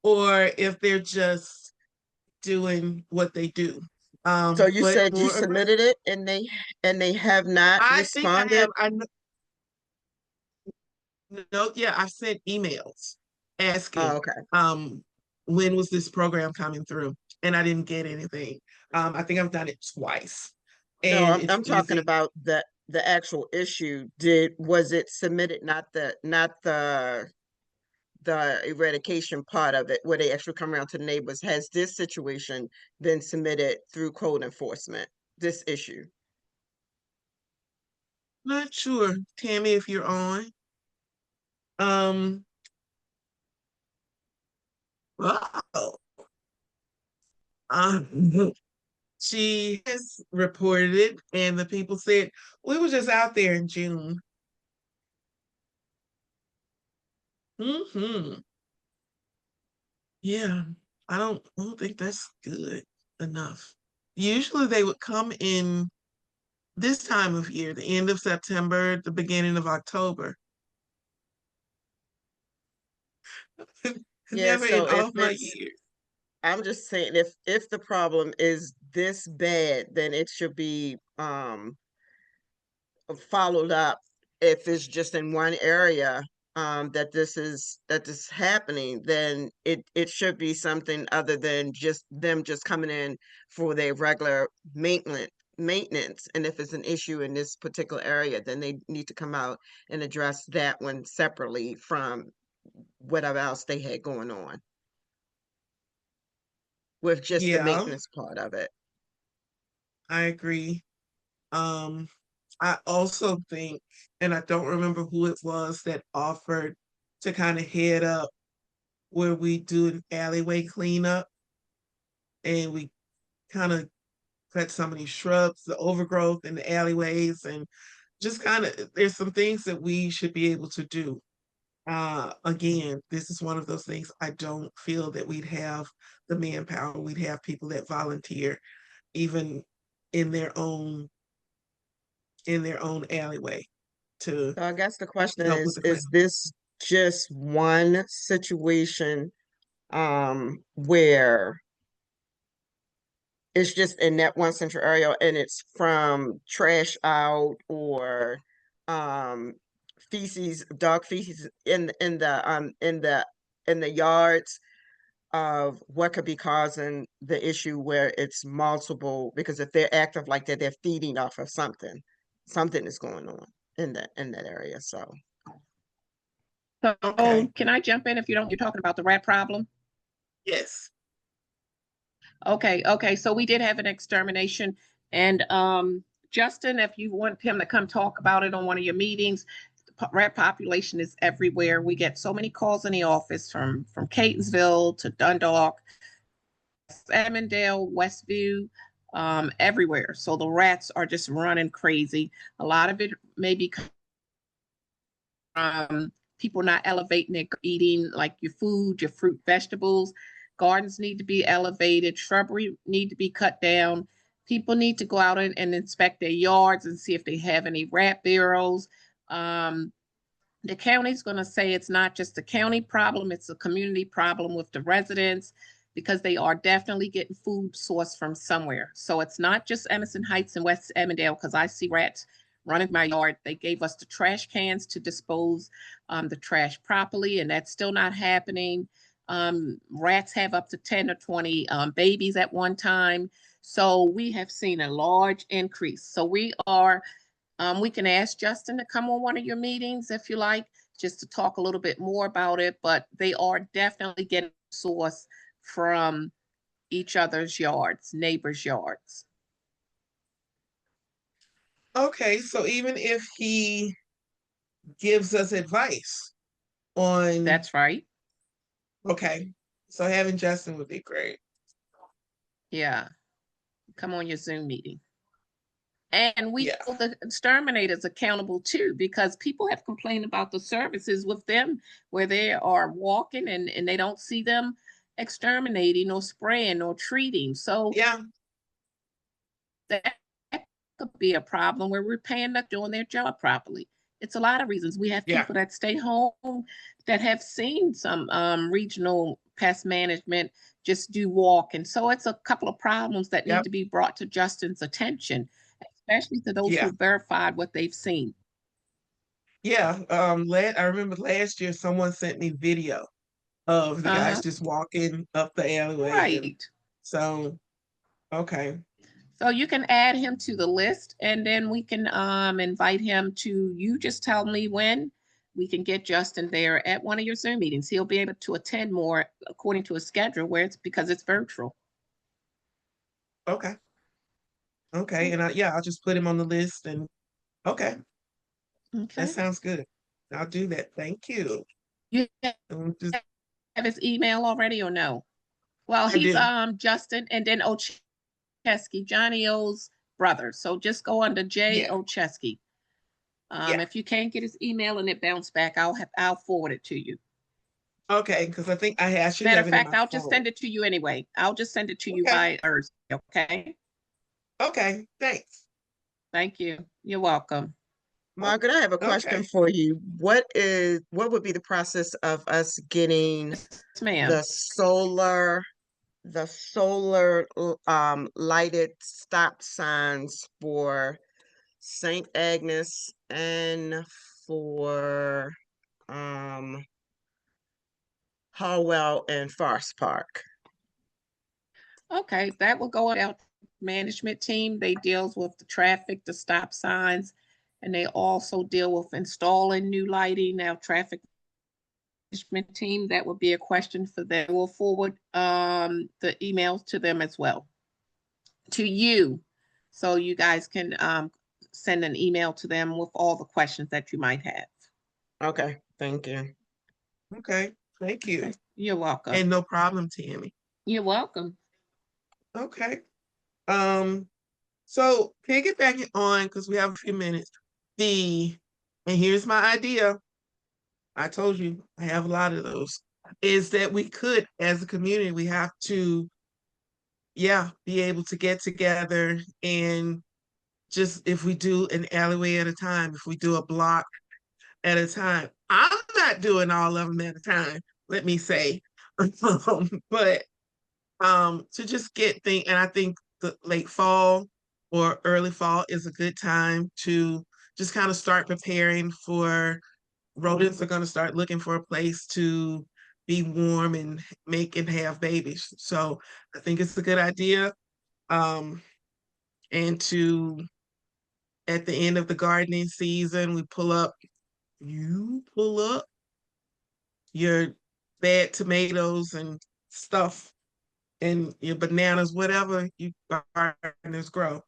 or if they're just doing what they do. So you But said you more submitted it and they have not I think I have responded? no, yeah, I've sent emails Oh, asking okay. when was this program coming through, and I didn't get anything. I think I've done it twice, No, and I'm it's talking easy. about the actual issue. Was it submitted, not the eradication part of it, where they actually come around to neighbors? Has this situation been submitted through code enforcement, this issue? Not sure, Tammy, if you're on. Um, wow. Um, she has reported it, and the people said we were just out there in June. Hmm. Yeah, I don't think that's good enough. Usually they would come in this time of year, the end of September, the beginning of October. Yeah, Never in so if all my it's, years. I'm just saying, if the problem is this bad, then it should be followed up. If it's just in one area that this is happening, then it should be something other than just them just coming in for their regular maintenance. And if it's an issue in this particular area, then they need to come out and address that one separately from whatever else they had going on with just the Yeah, maintenance part of it. I agree. Um, I also think, and I don't remember who it was that offered to kind of head up where we do an alleyway cleanup and we kind of cut some of these shrubs, the overgrowth in the alleyways, and just kind of there's some things that we should be able to do. Again, this is one of those things I don't feel that we'd have the manpower, we'd have people that volunteer, even in their own alleyway to So I guess the question help with the cleanup. is this just one situation where it's just in that one central area, and it's from trash out or feces, dog feces in the yards of what could be causing the issue where it's multiple, because if they're active like that, they're feeding off of something. Something is going on in that area. So So Okay. can I jump in if you're talking about the rat problem? Yes. Okay, so we did have an extermination, and Justin, if you want him to come talk about it on one of your meetings, rat population is everywhere. We get so many calls in the office from Catonsville to Dundalk, Emmondale, Westview, everywhere. So the rats are just running crazy. A lot of it may be people not elevating their eating, like your food, your fruit, vegetables. Gardens need to be elevated. Shrubbery need to be cut down. People need to go out and inspect their yards and see if they have any rat burrows. The county's going to say it's not just a county problem, it's a community problem with the residents, because they are definitely getting food sourced from somewhere. So it's not just Emerson Heights and West Emmondale, because I see rats running my yard. They gave us the trash cans to dispose the trash properly, and that's still not happening. Rats have up to 10 or 20 babies at one time. So we have seen a large increase. So we can ask Justin to come on one of your meetings if you like, just to talk a little bit more about it, but they are definitely getting source from each other's yards, neighbors' yards. Okay, so even if he gives us advice on, That's right. okay, so having Justin would be great. Yeah. Come on your Zoom meeting. And we Yeah. hold the exterminators accountable too, because people have complained about the services with them where they are walking and they don't see them exterminating or spraying or treating. So Yeah, that could be a problem where we're paying them doing their job properly. It's a lot of reasons. We have yeah, people that stay home that have seen some regional pest management just do walk. And so it's a couple of problems that need yep, to be brought to Justin's attention, especially to those yeah, who verified what they've seen. yeah. I remember last year someone sent me video of the guys Uh-huh. just walking up the alleyway, and Right. so okay, So you can add him to the list, and then we can invite him to, you just tell me when we can get Justin there at one of your Zoom meetings. He'll be able to attend more according to his schedule, where it's because it's virtual. okay, okay, and I'll just put him on the list, and okay, that Okay. sounds good. I'll do that. Thank you. You Just, have his email already or no? Well, I he's do. Justin and then Ocheski, Johnny O's brother. So just go under J Yeah, Ocheski. yeah. If you can't get his email and it bounced back, I'll forward it to you. Okay, because I think I should Matter have of it in fact, my I'll just phone. send it to you anyway. I'll just send it to you Okay, by Thursday. Okay. okay, thanks. Thank you. You're welcome. Margaret, I have a question Okay. for you. What would be the process of us getting Yes, ma'am. the solar lighted stop signs for St. Agnes and for Harwell and Forest Park? Okay, that will go out management team. They deals with the traffic, the stop signs, and they also deal with installing new lighting. Now, traffic management team, that would be a question for them. We'll forward the emails to them as well, to you, so you guys can send an email to them with all the questions that you might have. Okay, thank you. Okay, thank you. Okay. You're welcome. And no problem, Tammy. You're welcome. Okay. So piggybacking on, because we have a few minutes, and here's my idea. I told you I have a lot of those, is that we could, as a community, we have to, yeah, be able to get together and just, if we do an alleyway at a time, if we do a block at a time. I'm not doing all of them at a time, let me say. But to just get things, and I think the late fall or early fall is a good time to just kind of start preparing for rodents are going to start looking for a place to be warm and make and have babies. So I think it's a good idea. And to at the end of the gardening season, you pull up your bad tomatoes and stuff and your bananas, whatever you gardeners grow.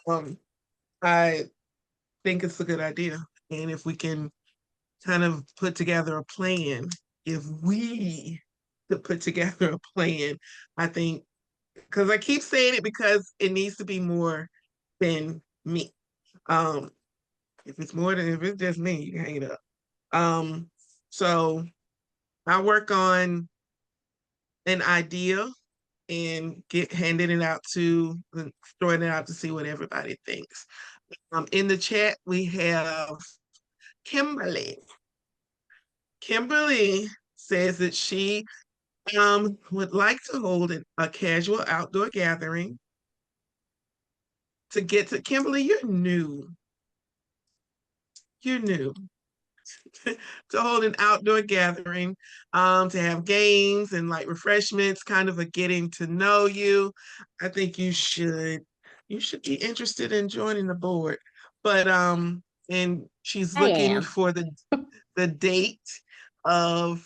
Um, I think it's a good idea. And if we can kind of put together a plan, if we could put together a plan, I think, because I keep saying it because it needs to be more than me. Um, if it's just me, you can hang it up. So I work on an idea and get handing it out to throwing it out to see what everybody thinks. In the chat we have Kimberly. Kimberly says that she would like to hold a casual outdoor gathering to get to Kimberly. You're new. You're new. To hold an outdoor gathering, to have games and like refreshments, kind of a getting to know you. I think you should be interested in joining the board. But and she's I looking am. for the date of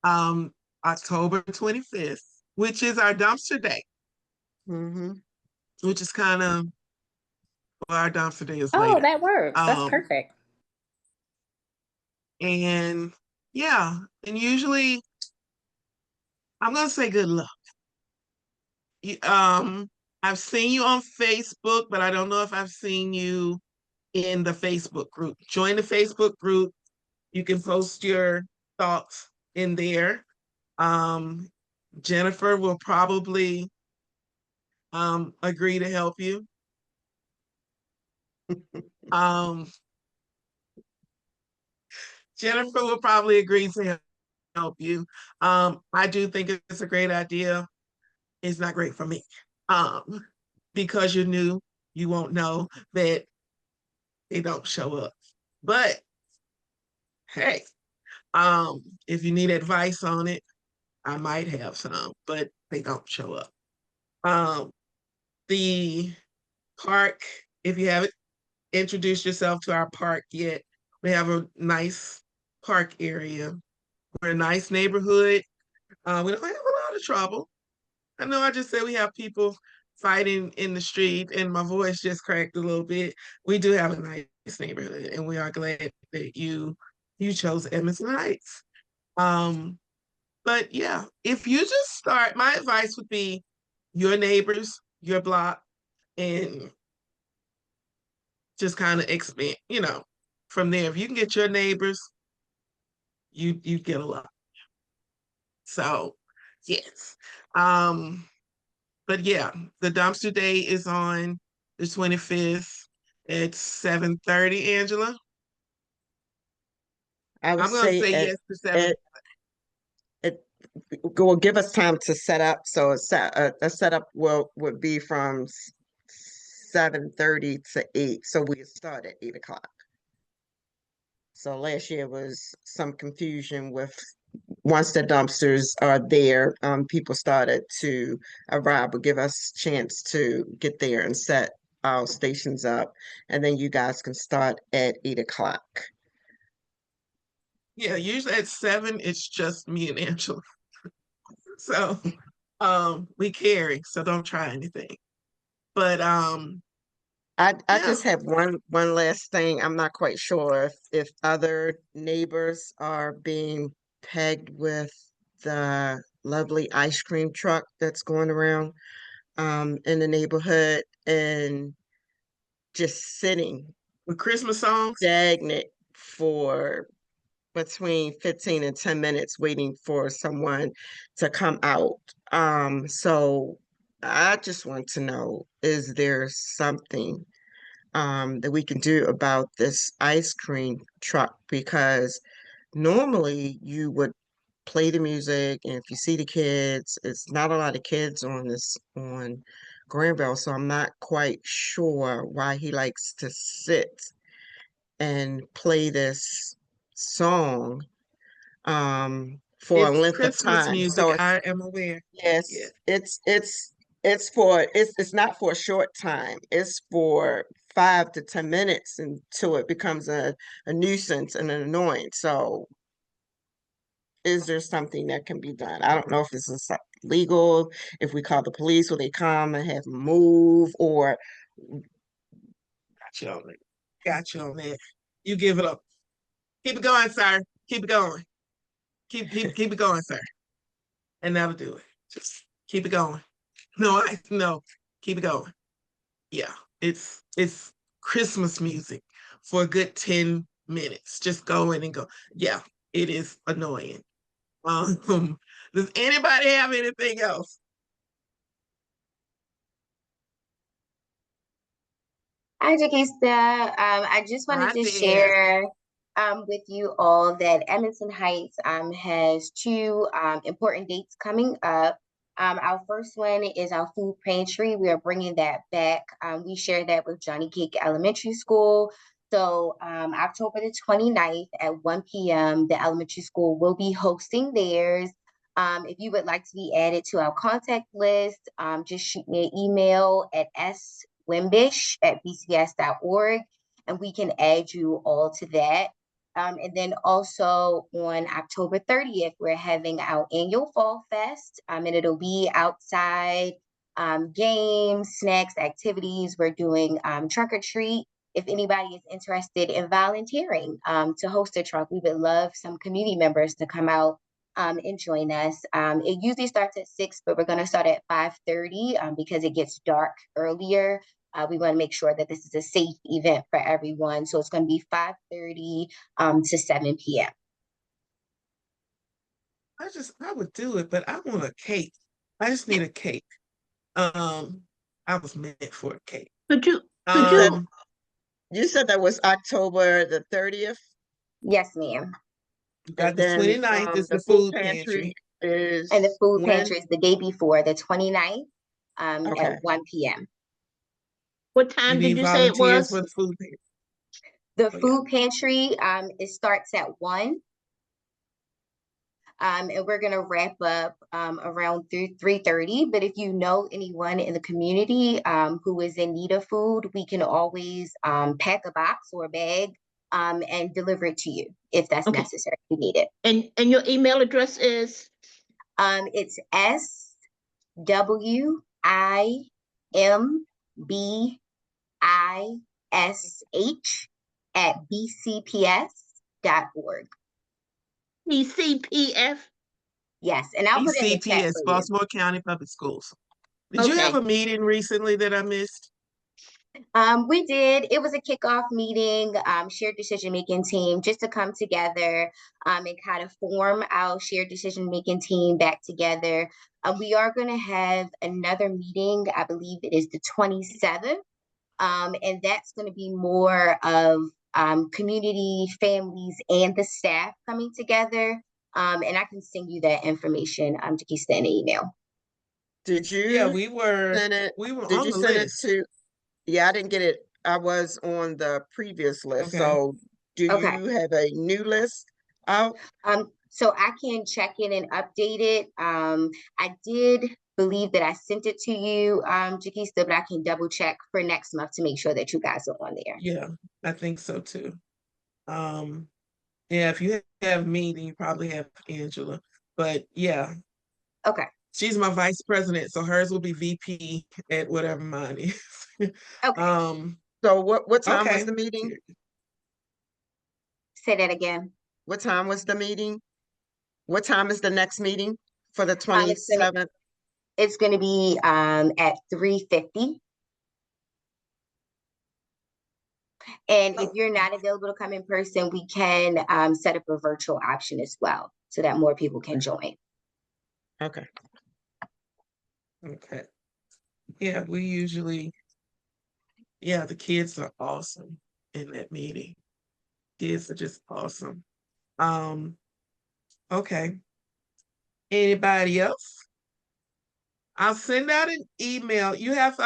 October 25th, which is our dumpster day, Mm-hmm. which is kind of well, our dumpster day is Oh, later. that works. That's Um, perfect. and yeah, and usually I'm gonna say good luck. You, I've seen you on Facebook, but I don't know if I've seen you in the Facebook group. Join the Facebook group. You can post your thoughts in there. Um, Jennifer will probably agree to help you. Um, Jennifer will probably agree to help you. I do think it's a great idea. It's not great for me. Um, because you're new, you won't know that they don't show up. But hey, if you need advice on it, I might have some, but they don't show up. Um, the park, if you haven't introduced yourself to our park yet, we have a nice park area. We're a nice neighborhood. We don't have a lot of trouble. I know I just said we have people fighting in the street, and my voice just cracked a little bit. We do have a nice neighborhood, and we are glad that you chose Edmondson Heights. But yeah, if you just start, my advice would be your neighbors, your block, and just kind of expand, from there. If you can get your neighbors, you get a lot. So yes. But yeah, the dumpster day is on the 25th at 7:30, Angela. I would I'm gonna say say at, yes to 7. it will give us time to set up. So a setup would be from 7:30 to 8. So we start at 8 o'clock. So last year was some confusion with once the dumpsters are there, people started to arrive, but give us chance to get there and set our stations up, and then you guys can start at 8 o'clock. Yeah, usually at 7, it's just me and Angela. So we carry, so don't try anything. But I yeah, just have one last thing. I'm not quite sure if other neighbors are being pegged with the lovely ice cream truck that's going around in the neighborhood and just sitting with Christmas songs. stagnant for between 15 and 10 minutes waiting for someone to come out. So I just want to know, is there something that we can do about this ice cream truck? Because normally you would play the music, and if you see the kids, it's not a lot of kids on Granville, so I'm not quite sure why he likes to sit and play this song for a It's length of Christmas time. music, So it's I am aware. Yeah. yes, it's not for a short time. It's for 5 to 10 minutes until it becomes a nuisance and an annoyance. So is there something that can be done? I don't know if this is legal, if we call the police, will they come and have them move, or Got you on it. Got you on that. You give it up. Keep it going, sir. Keep it going. Keep it going, sir. And never do it. Just keep it going. No. Keep it going. Yeah. It's Christmas music for a good 10 minutes. Just go in and go. Yeah, it is annoying. Does anybody have anything else? Hi, Jakista. I just wanted Hi to there. share with you all that Edmondson Heights has two important dates coming up. Our first one is our food pantry. We are bringing that back. We share that with Johnny Cake Elementary School. So October the 29th at 1 p.m., the elementary school will be hosting theirs. If you would like to be added to our contact list, just shoot me an email at swimbish@bcs.org, and we can add you all to that. And then also on October 30th, we're having our annual Fall Fest, and it'll be outside, games, snacks, activities. We're doing trunk or treat. If anybody is interested in volunteering to host a trunk, we would love some community members to come out and join us. It usually starts at 6, but we're going to start at 5:30 because it gets dark earlier. We want to make sure that this is a safe event for everyone. So it's going to be 5:30 to 7 p.m. I would do it, but I want a cake. I just need a cake. I was meant for a cake. Could you, Um, you said that was October the 30th? Yes, ma'am. you got And the then 29th is the the food pantry. is And the food when? pantry is the day before, the 29th Okay. at 1 p.m. what You time need did you say it volunteers was? for the food pantry. The Oh, yeah. food pantry, it starts at 1. And we're gonna wrap up around 3:30. But if you know anyone in the community who is in need of food, we can always pack a box or a bag and deliver it to you if that's Okay. necessary. If you need it. And your email address is? It's SWIMBISH@bcps.org. BCPF? Yes, and I'll put it in the chat BCPS, for you. Baltimore County Public Schools. Did you have Okay. a meeting recently that I missed? We did. It was a kickoff meeting, shared decision-making team, just to come together and kind of form our shared decision-making team back together. We are going to have another meeting. I believe it is the 27th. And that's going to be more of community, families, and the staff coming together. And I can send you that information to keep in an email. Did you Yeah, we were send it? Did on you the send list. it to? Yeah, I didn't get it. I was on the previous list. Okay. So do Okay. you have a new list out? So I can check in and update it. I did believe that I sent it to you, Jakista, but I can double check for next month to make sure that you guys are on there. Yeah, I think so too. Yeah, if you have me, then you probably have Angela. But yeah, Okay. she's my vice president, so hers will be VP at whatever mine is. Okay. So what time was Okay. the meeting? Say that again. What time was the meeting? What time is the next meeting for the It's gonna 27th? it's gonna be at 3:50. And if you're not available to come in person, we can set up a virtual option as well so that more people can join. Okay. Okay. Yeah, we usually, yeah, the kids are awesome in that meeting. Kids are just awesome. Okay. Anybody else? I'll send out an email. You have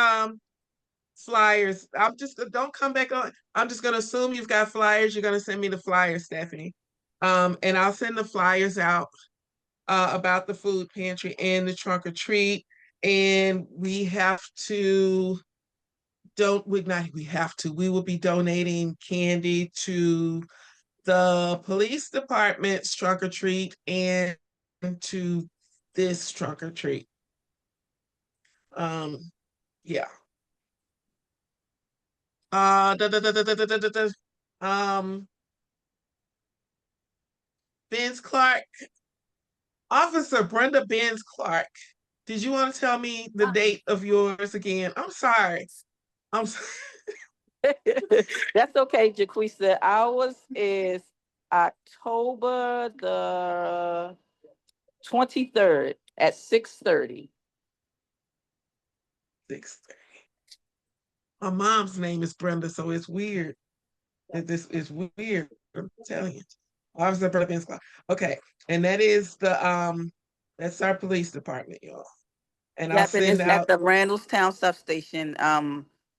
flyers. I'm just don't come back on. I'm just gonna assume you've got flyers. You're gonna send me the flyers, Stephanie. And I'll send the flyers out about the food pantry and the trunk or treat. And we have to we will be donating candy to the police department's trunk or treat and to this trunk or treat. Yeah. Da, da, da, da, da, da, da, da, da. Benz Clark, Officer Brenda Benz Clark. Did you want to tell me the date of yours again? I'm sorry. I'm sorry. That's okay, Jaquisa. Ours is October the 23rd at 6:30. 6:30. My mom's name is Brenda, so it's weird. This is weird. I'm telling you. Officer Brenda Benz Clark. Okay, and that is that's our police department, y'all. And I'll Yep, and send it's at out. the Randallstown substation,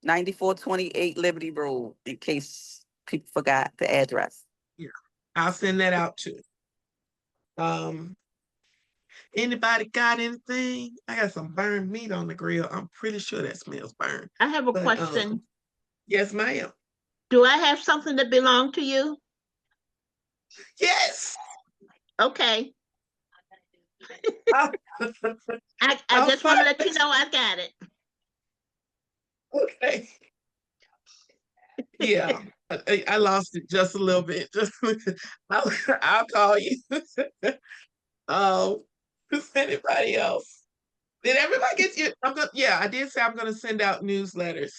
9428 Liberty Road, in case people forgot the address. Yeah, I'll send that out too. Anybody got anything? I got some burned meat on the grill. I'm pretty sure that smells burned. I have a But, question. Yes, ma'am. Do I have something that belong to you? Yes. Okay. Oh, I just want to let you know I got it. okay. Yeah, I lost it just a little bit. Just I'll call you. Does anybody else? Did everybody get you? Yeah, I did say I'm gonna send out newsletters.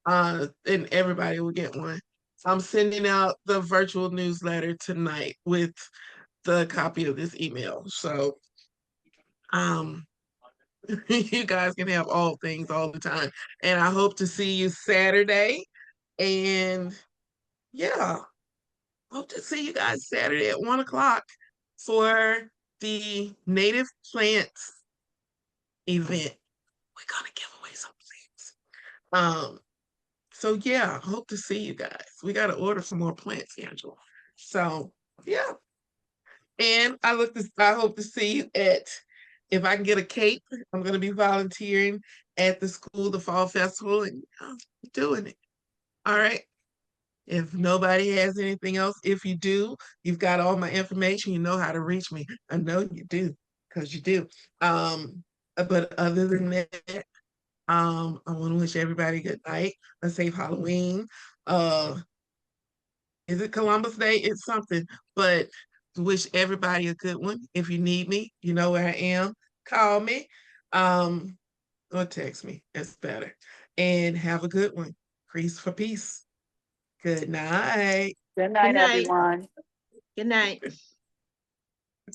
And everybody will get one. I'm sending out the virtual newsletter tonight with the copy of this email. So you guys can have all things all the time. And I hope to see you Saturday. And yeah, hope to see you guys Saturday at 1:00 for the native plants event. We're gonna give away some plants. So yeah, hope to see you guys. We gotta order some more plants, Angela. So yeah. And I hope to see you if I can get a cape, I'm gonna be volunteering at the school, the fall festival, and doing it. All right. If nobody has anything else, if you do, you've got all my information. You know how to reach me. I know you do, because you do. But other than that, I want to wish everybody a good night, a safe Halloween. Is it Columbus Day? It's something, but to wish everybody a good one. If you need me, you know where I am. Call me, or text me. It's better. And have a good one. Crease for peace. Good night. Good Good night, night. everyone. Good night.